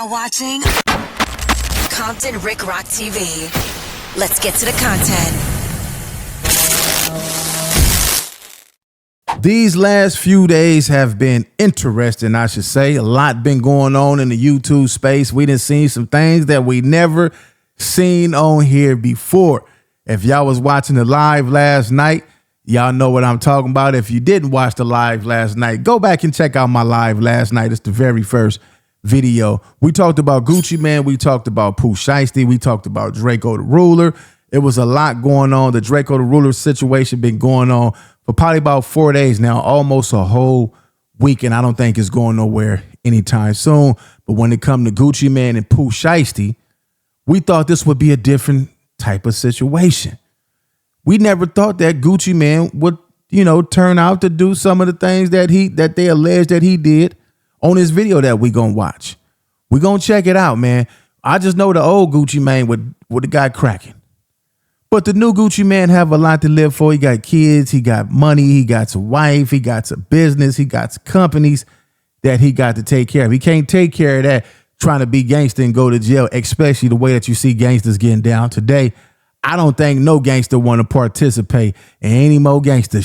now watching Compton Rick Rock TV. Let's get to the content. These last few days have been interesting, I should say. A lot been going on in the YouTube space. We done seen some things that we never seen on here before. If y'all was watching the live last night, y'all know what I'm talking about. If you didn't watch the live last night, go back and check out my live last night. It's the very first video. We talked about Gucci Mane. We talked about Pooh Shiesty. We talked about Draco the Ruler. It was a lot going on. The Draco the Ruler situation been going on for probably about 4 days now, almost a whole week, and I don't think it's going nowhere anytime soon. But when it come to Gucci Mane and Pooh Shiesty, we thought this would be a different type of situation. We never thought that Gucci Mane would, turn out to do some of the things that they alleged that he did on this video that we gonna watch. We gonna check it out, man. I just know the old Gucci Mane would have got cracking. But the new Gucci Mane have a lot to live for. He got kids, he got money, he got a wife, he got a business, he got companies that he got to take care of. He can't take care of that trying to be gangster and go to jail, especially the way that you see gangsters getting down today. I don't think no gangster want to participate in any more gangster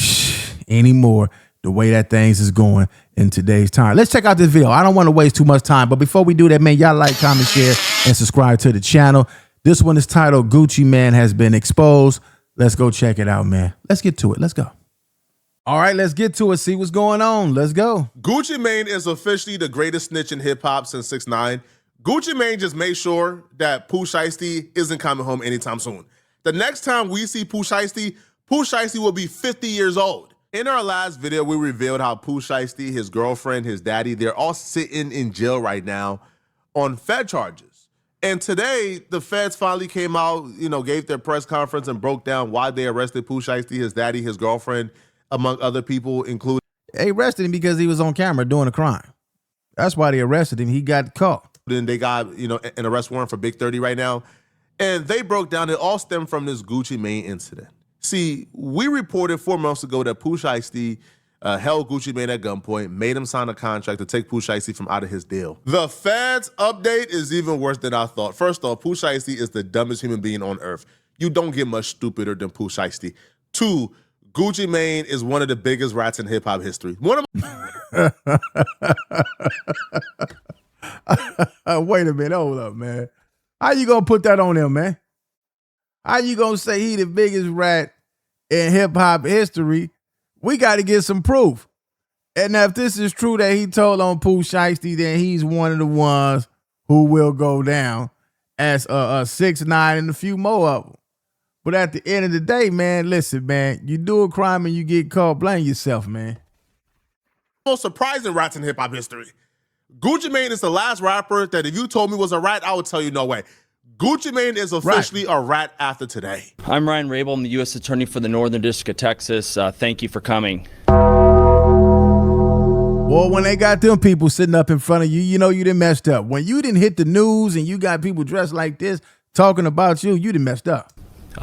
anymore the way that things is going in today's time. Let's check out this video. I don't want to waste too much time, but before we do that, man, y'all like, comment, share, and subscribe to the channel. This one is titled Gucci Mane Has Been Exposed. Let's go check it out, man. Let's get to it. Let's go. All right, let's get to it. See what's going on. Let's go. Gucci Mane is officially the greatest snitch in hip-hop since 6ix9ine. Gucci Mane just made sure that Pooh Shiesty isn't coming home anytime soon. The next time we see Pooh Shiesty will be 50 years old. In our last video, we revealed how Pooh Shiesty, his girlfriend, his daddy, they're all sitting in jail right now on Fed charges. And today, the feds finally came out, gave their press conference and broke down why they arrested Pooh Shiesty, his daddy, his girlfriend, among other people, including... They arrested him because he was on camera doing a crime. That's why they arrested him. He got caught. Then they got, an arrest warrant for Big 30 right now. And they broke down, it all stemmed from this Gucci Mane incident. See, we reported 4 months ago that Pooh Shiesty held Gucci Mane at gunpoint, made him sign a contract to take Pooh Shiesty from out of his deal. The feds update is even worse than I thought. First off, Pooh Shiesty is the dumbest human being on earth. You don't get much stupider than Pooh Shiesty. 2, Gucci Mane is one of the biggest rats in hip-hop history. Wait a minute, hold up, man. How you gonna put that on him, man? How you gonna say he the biggest rat in hip-hop history? We got to get some proof. And if this is true that he told on Pooh Shiesty, then he's one of the ones who will go down as 6ix9ine and a few more of them. But at the end of the day, man, listen, man, you do a crime and you get caught, blame yourself, man. Most surprising rats in hip-hop history. Gucci Mane is the last rapper that if you told me was a rat, I would tell you no way. Gucci Mane is officially a rat after today. I'm Ryan Rabel. I'm the U.S. Attorney for the Northern District of Texas. Thank you for coming. Well, when they got them people sitting up in front of you, you know you done messed up. When you didn't hit the news and you got people dressed like this talking about you, you done messed up.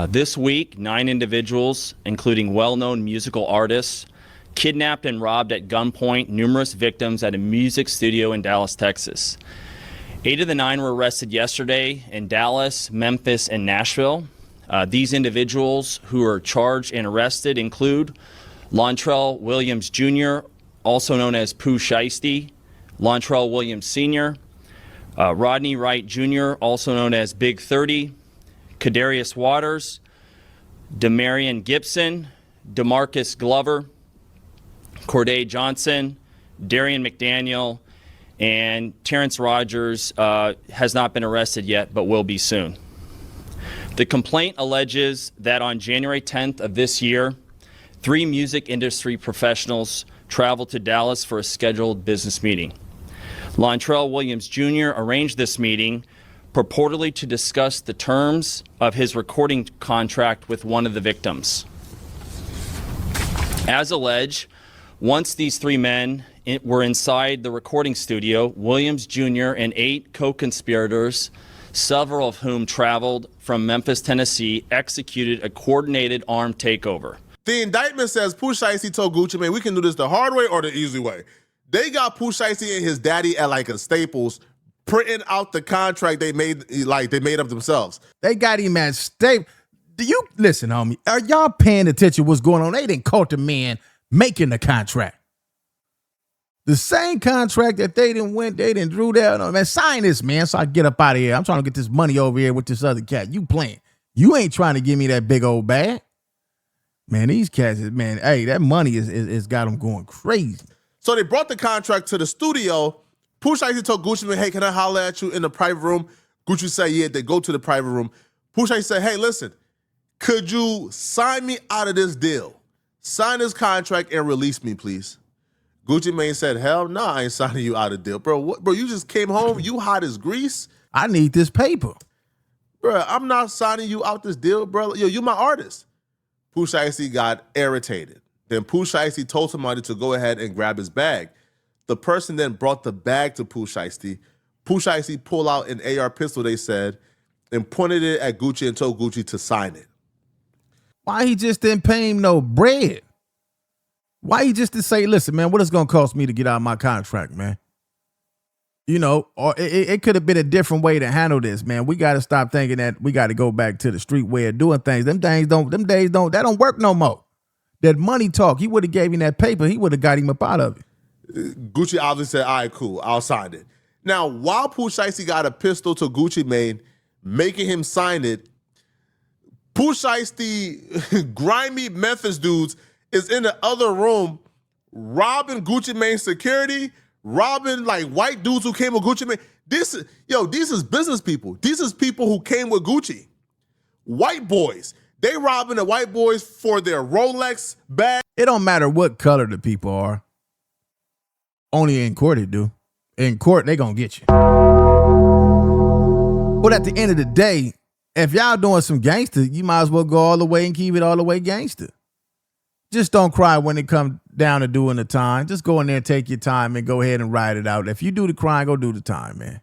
This week, 9 individuals, including well-known musical artists, kidnapped and robbed at gunpoint numerous victims at a music studio in Dallas, Texas. 8 of the 9 were arrested yesterday in Dallas, Memphis, and Nashville. These individuals who are charged and arrested include Lontrell Williams Jr., also known as Pooh Shiesty, Lontrell Williams Sr., Rodney Wright Jr., also known as Big 30, Kadarius Waters, Demarion Gibson, DeMarcus Glover, Corday Johnson, Darian McDaniel, and Terrence Rogers has not been arrested yet, but will be soon. The complaint alleges that on January 10th of this year, 3 music industry professionals traveled to Dallas for a scheduled business meeting. Lontrell Williams Jr. arranged this meeting purportedly to discuss the terms of his recording contract with one of the victims. As alleged, once these 3 men were inside the recording studio, Williams Jr. and 8 co-conspirators, several of whom traveled from Memphis, Tennessee, executed a coordinated armed takeover. The indictment says Pooh Shiesty told Gucci Mane, we can do this the hard way or the easy way. They got Pooh Shiesty and his daddy at like a Staples, printing out the contract they made up themselves. They got him at stake. Do you listen, homie? Are y'all paying attention to what's going on? They didn't caught the man making the contract. The same contract that they didn't drew down on. Man, sign this, man, so I get up out of here. I'm trying to get this money over here with this other cat. You playing. You ain't trying to give me that big old bag. Man, these cats, man, hey, that money is got them going crazy. So they brought the contract to the studio. Pooh Shiesty told Gucci Mane, hey, can I holler at you in the private room? Gucci said, yeah, they go to the private room. Pooh Shiesty said, hey, listen, could you sign me out of this deal? Sign this contract and release me, please. Gucci Mane said, hell no, I ain't signing you out of the deal. Bro, what, bro, you just came home, you hot as grease. I need this paper. Bro, I'm not signing you out this deal, bro. Yo, you my artist. Pooh Shiesty got irritated. Then Pooh Shiesty told somebody to go ahead and grab his bag. The person then brought the bag to Pooh Shiesty. Pooh Shiesty pulled out an AR pistol, they said, and pointed it at Gucci and told Gucci to sign it. Why he just didn't pay him no bread? Why he just to say, listen, man, what it's going to cost me to get out of my contract, man? You know, or it could have been a different way to handle this, man. We got to stop thinking that we got to go back to the street way of doing things. Them days that don't work no more. That money talk, he would have gave him that paper. He would have got him up out of it. Gucci obviously said, all right, cool, I'll sign it. Now, while Pooh Shiesty got a pistol to Gucci Mane, making him sign it, Pooh Shiesty, grimy Memphis dudes, is in the other room robbing Gucci Mane's security, robbing like white dudes who came with Gucci Mane. These is business people. These is people who came with Gucci. White boys. They robbing the white boys for their Rolex bag. It don't matter what color the people are. Only in court it do. In court, they gonna get you. But at the end of the day, if y'all doing some gangster, you might as well go all the way and keep it all the way gangster. Just don't cry when it comes down to doing the time. Just go in there and take your time and go ahead and ride it out. If you do the crime, go do the time, man.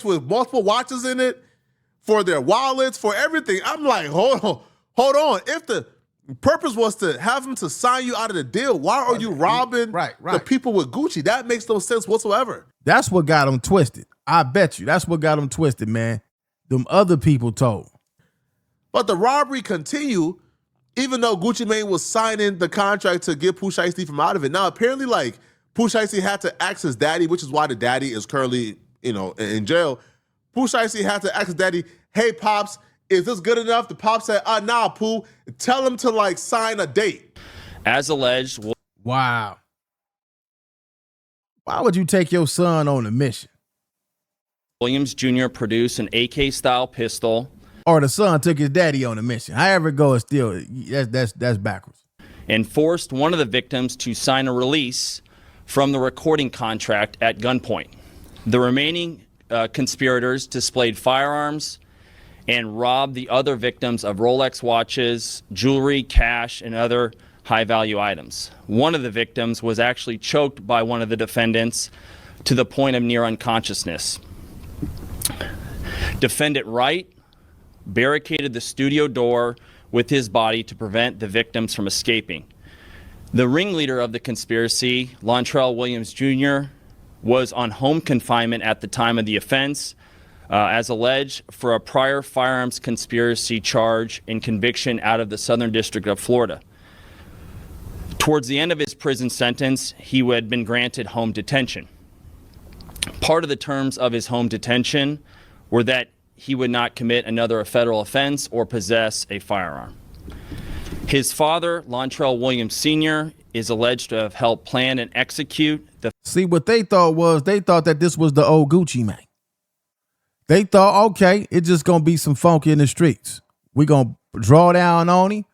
With multiple watches in it, for their wallets, for everything. I'm like, hold on. If the purpose was to have them to sign you out of the deal, why are you robbing the people with Gucci? That makes no sense whatsoever. That's what got them twisted. I bet you. That's what got them twisted, man. Them other people told. But the robbery continued, even though Gucci Mane was signing the contract to get Pooh Shiesty from out of it. Now, apparently, like, Pooh Shiesty had to ask his daddy, which is why the daddy is currently, in jail. Pooh Shiesty had to ask his daddy, hey, Pops, is this good enough? The Pops said, nah, Pooh, tell him to, like, sign a date. As alleged. Wow. Why would you take your son on a mission? Williams Jr. produced an AK-style pistol. Or the son took his daddy on a mission. However it goes, still, that's backwards. And forced one of the victims to sign a release from the recording contract at gunpoint. The remaining conspirators displayed firearms and robbed the other victims of Rolex watches, jewelry, cash, and other high-value items. One of the victims was actually choked by one of the defendants to the point of near unconsciousness. Defendant Wright barricaded the studio door with his body to prevent the victims from escaping. The ringleader of the conspiracy, Lontrell Williams Jr., was on home confinement at the time of the offense, as alleged, for a prior firearms conspiracy charge and conviction out of the Southern District of Florida. Towards the end of his prison sentence, he had been granted home detention. Part of the terms of his home detention were that he would not commit another federal offense or possess a firearm. His father, Lontrell Williams Sr., is alleged to have helped plan and execute the... See, what they thought that this was the old Gucci Mane. They thought, okay, it's just going to be some funk in the streets. We're going to draw down on him.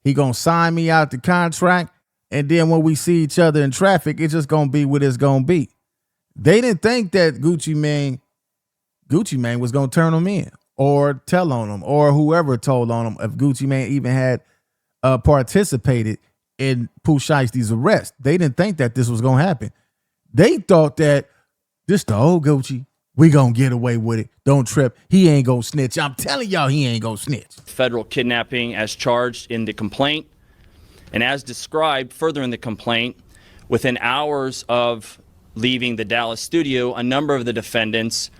He going to sign me out the contract. And then when we see each other in traffic, it's just going to be what it's going to be. They didn't think that Gucci Mane was going to turn him in or tell on him or whoever told on him if Gucci Mane even had participated in Pooh Shiesty's arrest. They didn't think that this was going to happen. They thought that this the old Gucci. We going to get away with it. Don't trip. He ain't going to snitch. I'm telling y'all he ain't going to snitch. Federal kidnapping as charged in the complaint. And as described further in the complaint, within hours of leaving the Dallas studio, a number of the defendants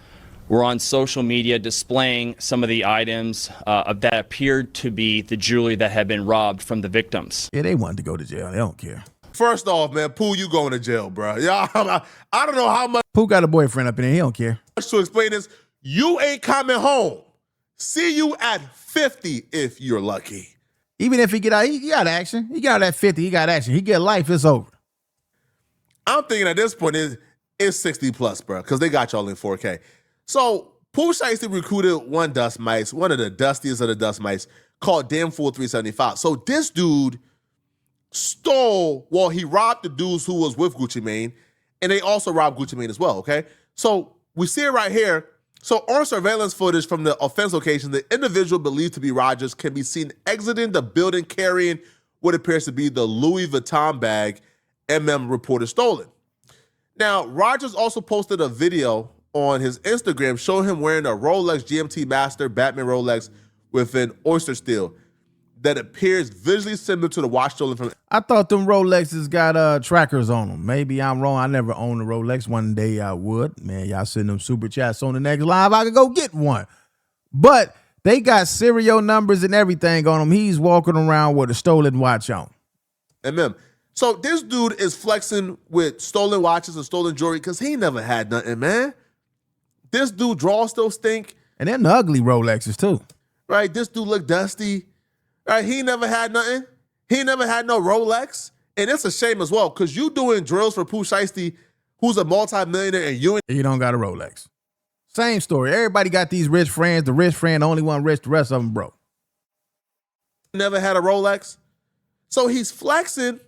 were on social media displaying some of the items that appeared to be the jewelry that had been robbed from the victims. Yeah, they wanted to go to jail. They don't care. First off, man, Pooh, you going to jail, bro. Yeah, I don't know how much Pooh got a boyfriend up in there. He don't care. to explain this. You ain't coming home. See you at 50 if you're lucky. Even if he get out, he got action. He got out at 50. He got action. He get life. It's over. I'm thinking at this point it's 60 plus, bro, because they got y'all in 4K. So Pooh Shiesty recruited one dust mice, one of the dustiest of the dust mice, called Damn Fool 375. So this dude he robbed the dudes who was with Gucci Mane, and they also robbed Gucci Mane as well, okay? So we see it right here. So on surveillance footage from the offense location, the individual believed to be Rogers can be seen exiting the building carrying what appears to be the Louis Vuitton bag reported stolen. Now, Rogers also posted a video on his Instagram showing him wearing a Rolex GMT Master Batman Rolex with an oyster steel that appears visually similar to the watch stolen from. I thought them Rolexes got trackers on them. Maybe I'm wrong. I never owned a Rolex. One day I would. Man, y'all send them super chats on the next live. I could go get one. But they got serial numbers and everything on them. He's walking around with a stolen watch on. So this dude is flexing with stolen watches and stolen jewelry because he never had nothing, man. This dude draws still stink. And then the ugly Rolexes too. Right? This dude look dusty. Right? He never had nothing. He never had no Rolex. And it's a shame as well because you doing drills for Pooh Shiesty, who's a multi-millionaire, and you don't got a Rolex. Same story. Everybody got these rich friends. The rich friend, the only one rich, the rest of them broke. Never had a Rolex. So he's flexing.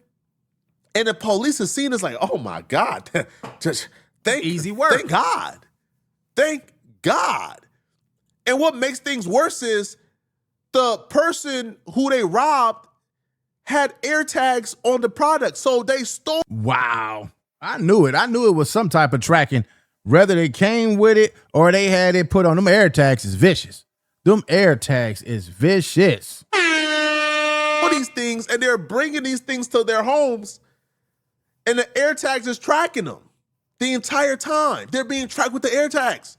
And the police is seen as like, oh my God. Just easy work. Thank God. Thank God. And what makes things worse is the person who they robbed had air tags on the product. So they stole. Wow. I knew it. I knew it was some type of tracking. Whether they came with it or they had it put on. Them air tags is vicious. Them air tags is vicious. These things, and they're bringing these things to their homes. And the air tags is tracking them the entire time. They're being tracked with the air tags.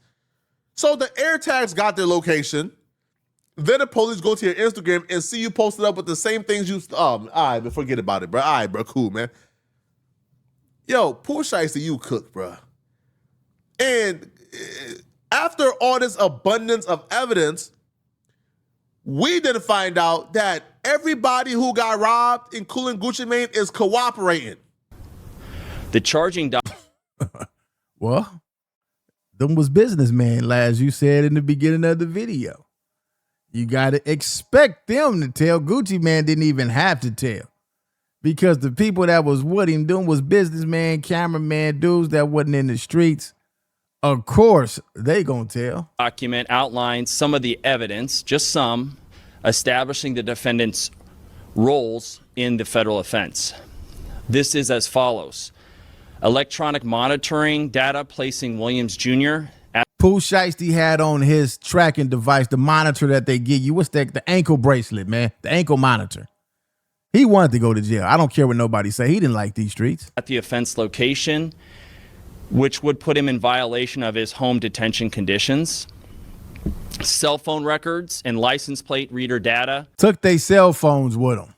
So the air tags got their location. Then the police go to your Instagram and see you posted up with the same things you... all right, but forget about it, bro. All right, bro, cool, man. Yo, Pooh Shiesty, you cook, bro. And after all this abundance of evidence, we didn't find out that everybody who got robbed, including Gucci Mane, is cooperating. The charging Well, them was businessmen, as you said in the beginning of the video. You got to expect them to tell. Gucci Mane didn't even have to tell. Because the people that was with him doing was businessman, cameraman, dudes that wasn't in the streets. Of course, they gonna tell. Document outlines some of the evidence, just some, establishing the defendant's roles in the federal offense. This is as follows. Electronic monitoring data placing Williams Jr. at Pooh Shiesty had on his tracking device, the monitor that they give you. What's that? The ankle bracelet, man. The ankle monitor. He wanted to go to jail. I don't care what nobody say. He didn't like these streets. At the offense location, which would put him in violation of his home detention conditions. Cell phone records and license plate reader data. Took their cell phones with them.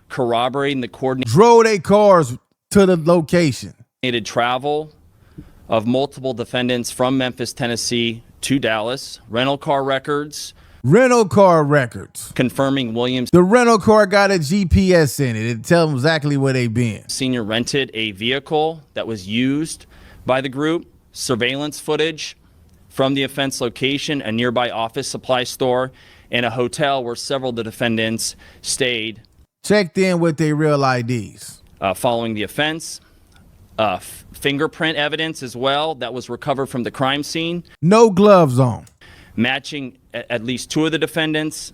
Corroborating the coordinated. Drove their cars to the location. Travel of multiple defendants from Memphis, Tennessee to Dallas. Rental car records. Confirming Williams. The rental car got a GPS in it. It tells them exactly where they been. Senior rented a vehicle that was used by the group. Surveillance footage from the offense location, a nearby office supply store, and a hotel where several of the defendants stayed. Checked in with their real IDs. Following the offense. Fingerprint evidence as well that was recovered from the crime scene. No gloves on. Matching at least two of the defendants.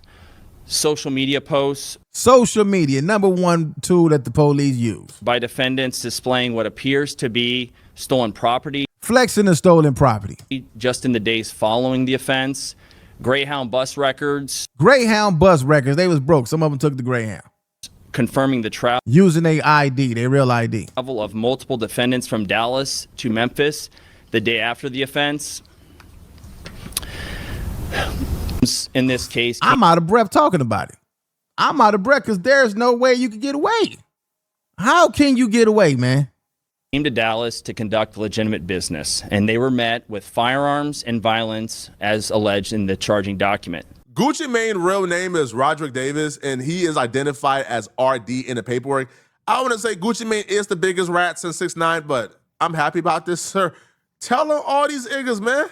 Social media posts. Social media, number one tool that the police use. By defendants displaying what appears to be stolen property. Flexing the stolen property. Just in the days following the offense. Greyhound bus records. They was broke. Some of them took the Greyhound. Confirming the travel. Using their ID, their real ID. Travel of multiple defendants from Dallas to Memphis the day after the offense. In this case, I'm out of breath talking about it. I'm out of breath because there's no way you can get away. How can you get away, man? Came to Dallas to conduct legitimate business, and they were met with firearms and violence as alleged in the charging document. Gucci Mane's real name is Roderick Davis, and he is identified as RD in the paperwork. I want to say Gucci Mane is the biggest rat since 6ix9ine, but I'm happy about this, sir. Tell them all these niggas, man.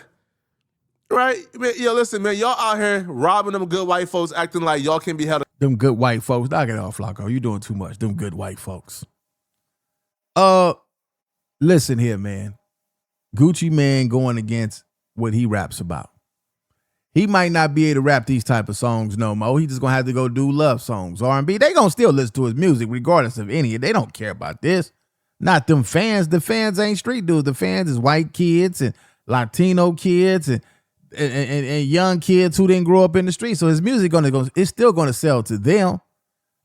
Right? Man, yo, listen, man, y'all out here robbing them good white folks, acting like y'all can be held. Them good white folks. Knock it off, Flacco. You doing too much. Them good white folks. Listen here, man. Gucci Mane going against what he raps about. He might not be able to rap these type of songs no more. He just gonna have to go do love songs, R&B. They gonna still listen to his music regardless of any. They don't care about this. Not them fans. The fans ain't street dudes. The fans is white kids and Latino kids and young kids who didn't grow up in the street. So his music it's still gonna sell to them,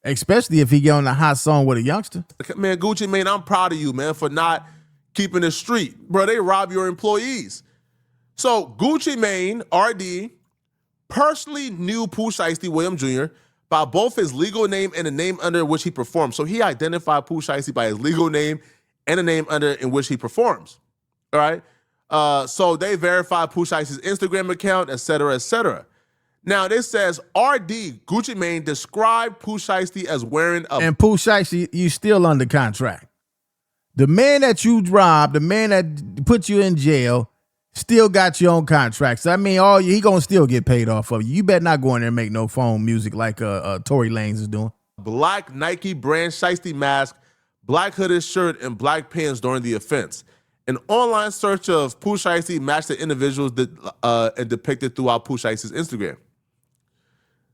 especially if he get on a hot song with a youngster. Man, Gucci Mane, I'm proud of you, man, for not keeping it street. Bro, they rob your employees. So Gucci Mane, RD, personally knew Pooh Shiesty William Jr. by both his legal name and the name under which he performs. So he identified Pooh Shiesty by his legal name and the name under in which he performs. All right? So they verified Pooh Shiesty's Instagram account, et cetera, et cetera. Now, this says RD, Gucci Mane, described Pooh Shiesty as wearing a... And Pooh Shiesty, you still under contract. The man that you robbed, the man that put you in jail, still got your own contracts. So, I mean, he gonna still get paid off of you. You better not go in there and make no phone music like Tory Lanez is doing. Black Nike brand Shiesty mask, black hooded shirt, and black pants during the offense. An online search of Pooh Shiesty matched the individuals and depicted throughout Pooh Shiesty's Instagram.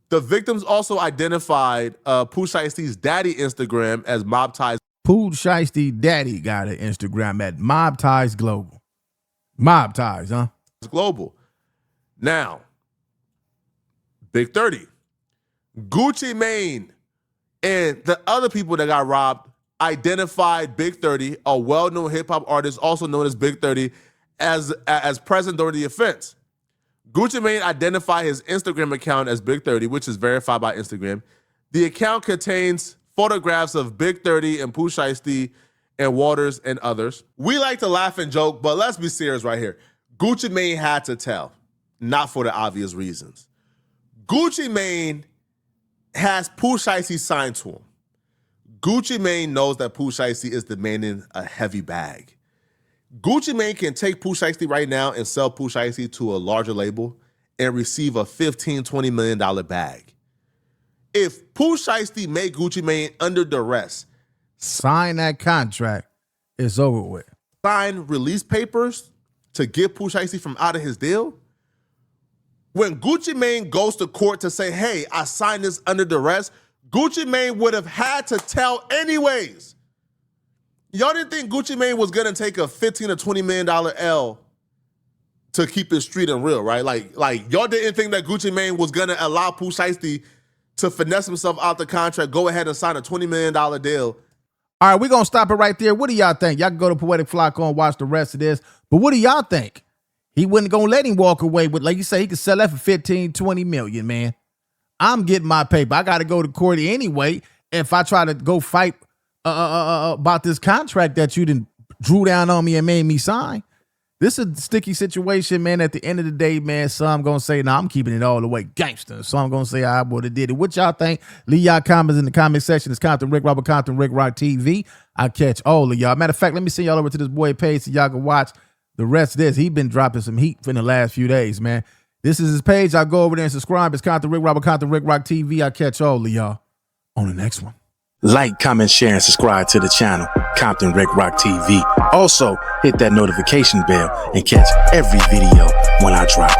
The victims also identified Pooh Shiesty's daddy Instagram as Mob Ties. Pooh Shiesty daddy got an Instagram at Mob Ties Global. Mob Ties, huh? Global. Now, Big 30. Gucci Mane and the other people that got robbed identified Big 30, a well-known hip-hop artist also known as Big 30, as present during the offense. Gucci Mane identified his Instagram account as Big 30, which is verified by Instagram. The account contains photographs of Big 30 and Pooh Shiesty and Waters and others. We like to laugh and joke, but let's be serious right here. Gucci Mane had to tell, not for the obvious reasons. Gucci Mane has Pooh Shiesty signed to him. Gucci Mane knows that Pooh Shiesty is demanding a heavy bag. Gucci Mane can take Pooh Shiesty right now and sell Pooh Shiesty to a larger label and receive a $15-20 million bag. If Pooh Shiesty made Gucci Mane under duress, sign that contract, it's over with. Sign release papers to get Pooh Shiesty from out of his deal. When Gucci Mane goes to court to say, hey, I signed this under duress, Gucci Mane would have had to tell anyways. Y'all didn't think Gucci Mane was gonna take a $15 or $20 million L to keep it street and real, right? Like y'all didn't think that Gucci Mane was gonna allow Pooh Shiesty to finesse himself out the contract, go ahead and sign a $20 million deal. All right, we're gonna stop it right there. What do y'all think? Y'all can go to Poetic Flacco and watch the rest of this. But what do y'all think? He wasn't gonna let him walk away with, like you say, he could sell that for 15, 20 million, man. I'm getting my paper. I gotta go to court anyway. If I try to go fight about this contract that you done drew down on me and made me sign. This is a sticky situation, man. At the end of the day, man, some gonna say, nah, I'm keeping it all the way gangster. Some gonna say, I would have did it. What y'all think? Leave y'all comments in the comment section. It's Compton Rick Robert, Compton Rick Rock TV. I catch all of y'all. Matter of fact, let me send y'all over to this boy page so y'all can watch the rest of this. He been dropping some heat in the last few days, man. This is his page. I'll go over there and subscribe. It's Compton Rick Robert, Compton Rick Rock TV. I catch all of y'all on the next one. Like, comment, share, and subscribe to the channel, Compton Rick Rock TV. Also, hit that notification bell and catch every video when I drop.